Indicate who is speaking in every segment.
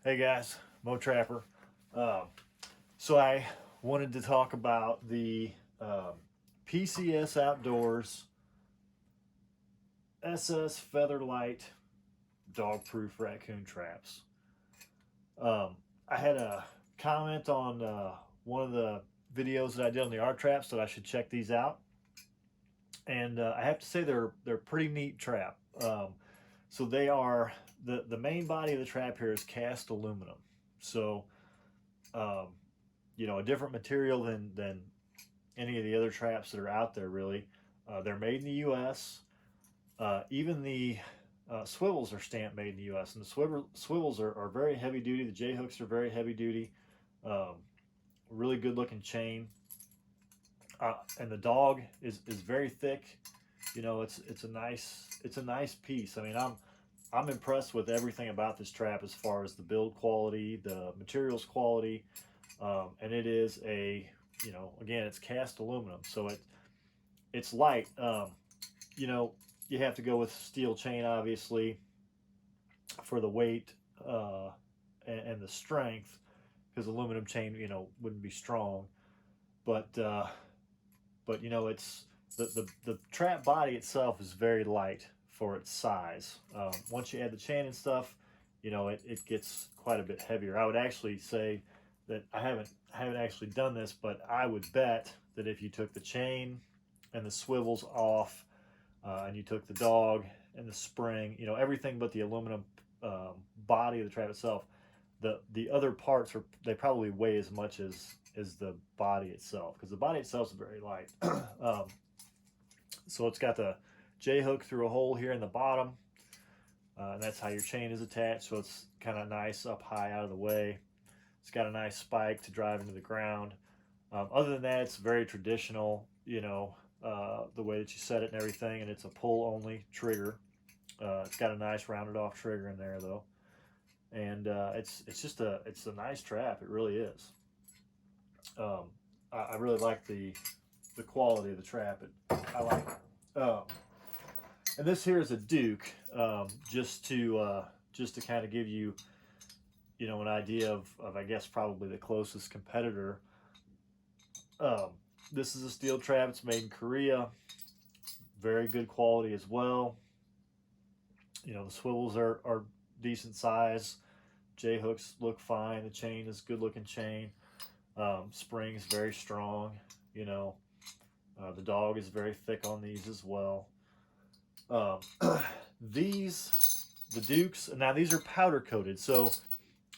Speaker 1: Hey guys, Mo Trapper. So I wanted to talk about the PCS Outdoors SS Featherlight dog-proof raccoon traps. I had a comment on one of the videos that I did on the art traps that I should check these out, and I have to say they're pretty neat trap. So they are the main body of the trap here is cast aluminum. So um, a different material than any of the other traps that are out there. Really, they're made in the U.S. Even the swivels are stamped made in the U.S. and the swivels are very heavy duty. The J hooks are very heavy duty. Um, really good looking chain, and the dog is very thick. It's a nice piece. I mean, I'm impressed with everything about this trap as far as the build quality, the materials quality, and it is again, it's cast aluminum, so it's light. You know, you have to go with steel chain, obviously, for the weight and the strength, because aluminum chain, wouldn't be strong. But it's the trap body itself is very light for its size. Once you add the chain and stuff, it gets quite a bit heavier. I would actually say that I haven't actually done this, but I would bet that if you took the chain and the swivels off, and you took the dog and the spring, everything but the aluminum body of the trap itself, the other parts they probably weigh as much as the body itself, because the body itself is very light. So it's got the J hook through a hole here in the bottom, and that's how your chain is attached. So it's kind of nice up high out of the way. It's got a nice spike to drive into the ground. Other than that, it's very traditional, the way that you set it and everything, and it's a pull only trigger. It's got a nice rounded off trigger in there though, and it's a nice trap. It really is. I really like the quality of the trap. I like it. And this here is a Duke, just to kind of give you an idea of I guess probably the closest competitor. This is a steel trap. It's made in Korea. Very good quality as well. The swivels are decent size. J hooks look fine. The chain is good looking chain. Spring is very strong. The dog is very thick on these as well. The Dukes, now these are powder coated, so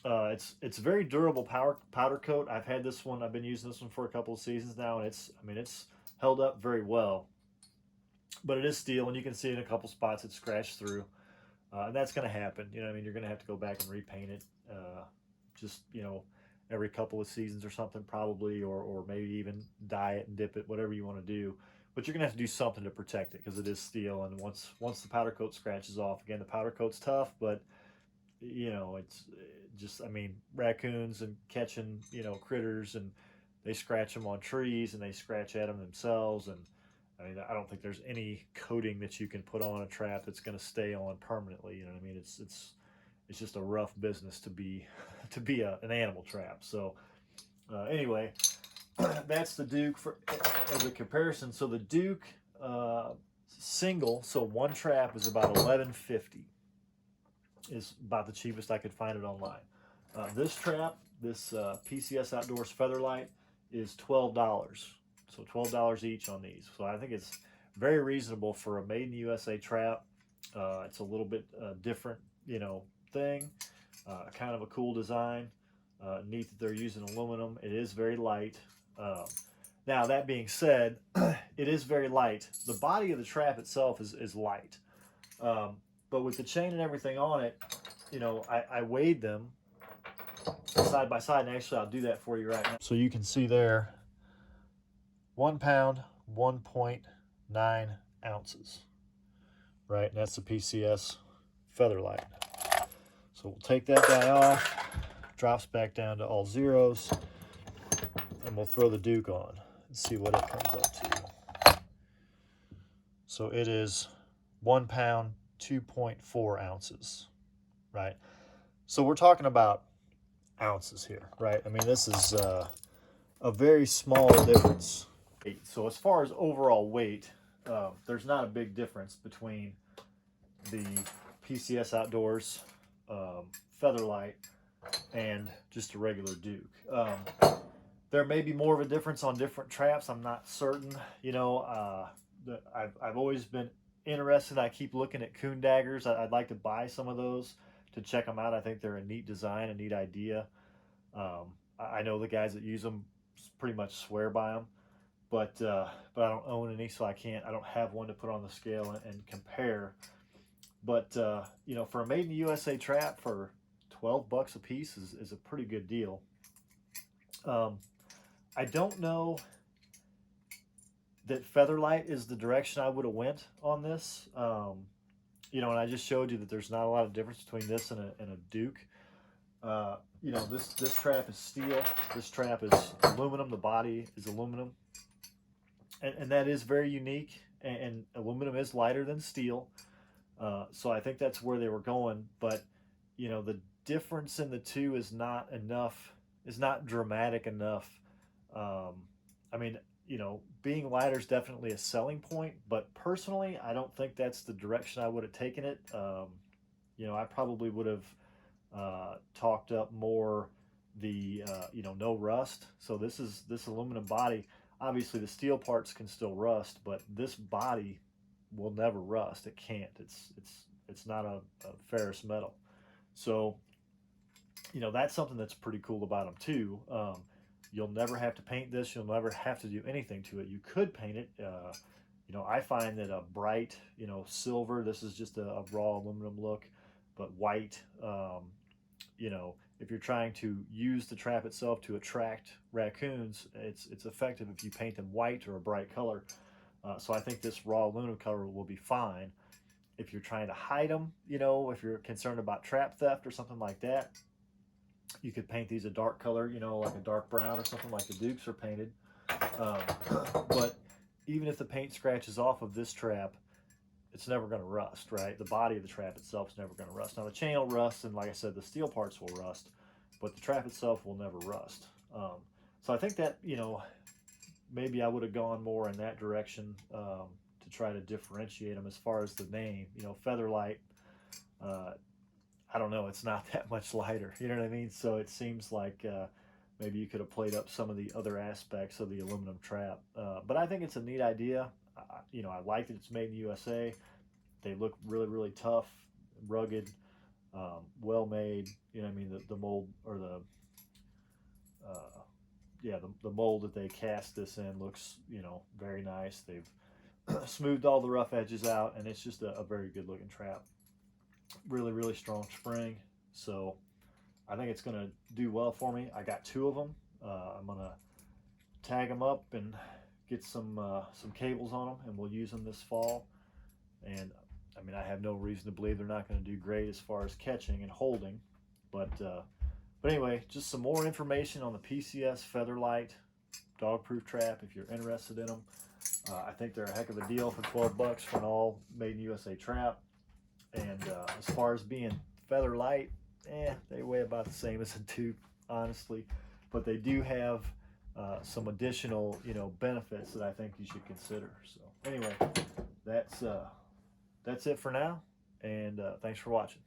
Speaker 1: it's very durable powder coat. I've had this one. I've been using this one for a couple of seasons now, and it's held up very well. But it is steel, and you can see in a couple spots it's scratched through, and that's going to happen. You're going to have to go back and repaint it, just every couple of seasons or something, probably, or maybe even dye it and dip it, whatever you want to do. But you're going to have to do something to protect it, because it is steel, and once the powder coat scratches off, again, the powder coat's tough, but it's just, raccoons and catching, critters, and they scratch them on trees and they scratch at them themselves. And I don't think there's any coating that you can put on a trap that's going to stay on permanently. It's just a rough business to be an animal trap. So anyway, that's the Duke as a comparison. So the Duke single, so one trap, is about $11.50. Is about the cheapest I could find it online. This trap, this PCS Outdoors Featherlight, is $12. So $12 each on these. So I think it's very reasonable for a made in the USA trap. It's a little bit different, thing. Kind of a cool design. Neat that they're using aluminum. It is very light. Now that being said, it is very light. The body of the trap itself is light. But with the chain and everything on it, I weighed them side by side, and actually I'll do that for you right now. So you can see there, 1 pound, 1.9 ounces, right? And that's the PCS Featherlight. So we'll take that guy off, drops back down to all zeros, and we'll throw the Duke on and see what it comes up to. So it is 1 pound, 2.4 ounces, right? So we're talking about ounces here, right? I mean, this is a very small difference. So as far as overall weight, there's not a big difference between the PCS Outdoors Featherlight and just a regular Duke. There may be more of a difference on different traps. I'm not certain. You know, I've always been interested. I keep looking at coon daggers. I'd like to buy some of those to check them out. I think they're a neat design, a neat idea. I know the guys that use them pretty much swear by them, but I don't own any, so I don't have one to put on the scale and compare. But you know, for a made in the USA trap for 12 bucks a piece is a pretty good deal. I don't know that Featherlight is the direction I would have went on this. You know, and I just showed you that there's not a lot of difference between this and a Duke. You know, this trap is steel. This trap is aluminum. The body is aluminum, and that is very unique. And aluminum is lighter than steel, so I think that's where they were going. But you know, the difference in the two is not enough. Is not dramatic enough. I mean, you know, being lighter is definitely a selling point, but personally, I don't think that's the direction I would have taken it. You know, I probably would have talked up more the you know, no rust. So this aluminum body. Obviously, the steel parts can still rust, but this body will never rust. It can't. It's not a ferrous metal. So you know, that's something that's pretty cool about them too. You'll never have to paint this. You'll never have to do anything to it. You could paint it. You know, I find that a bright, you know, silver, this is just a raw aluminum look, but white, you know, if you're trying to use the trap itself to attract raccoons, it's effective if you paint them white or a bright color. So I think this raw aluminum color will be fine. If you're trying to hide them, you know, if you're concerned about trap theft or something like that, you could paint these a dark color, you know, like a dark brown or something like the Dukes are painted. Um, but even if the paint scratches off of this trap, it's never going to rust, right? The body of the trap itself is never going to rust. Now the chain will rust, and like I said, the steel parts will rust, but the trap itself will never rust. So I think that, you know, maybe I would have gone more in that direction to try to differentiate them as far as the name. You know, Featherlight, I don't know, it's not that much lighter. You know what I mean? So it seems like maybe you could have played up some of the other aspects of the aluminum trap. But I think it's a neat idea. You know, I like that it's made in the USA. They look really, really tough, rugged, well made. You know what I mean? The mold, or uh, yeah, the mold that they cast this in looks, you know, very nice. They've smoothed all the rough edges out, and it's just a very good looking trap. Really, really strong spring. So I think it's going to do well for me. I got two of them. I'm going to tag them up and get some cables on them, and we'll use them this fall. And I mean, I have no reason to believe they're not going to do great as far as catching and holding. But anyway, just some more information on the PCS Featherlight dog-proof trap if you're interested in them. I think they're a heck of a deal for 12 bucks for an all made in USA trap. And as far as being Featherlight, they weigh about the same as a Duke, honestly. But they do have some additional, you know, benefits that I think you should consider. So anyway, that's it for now, and thanks for watching.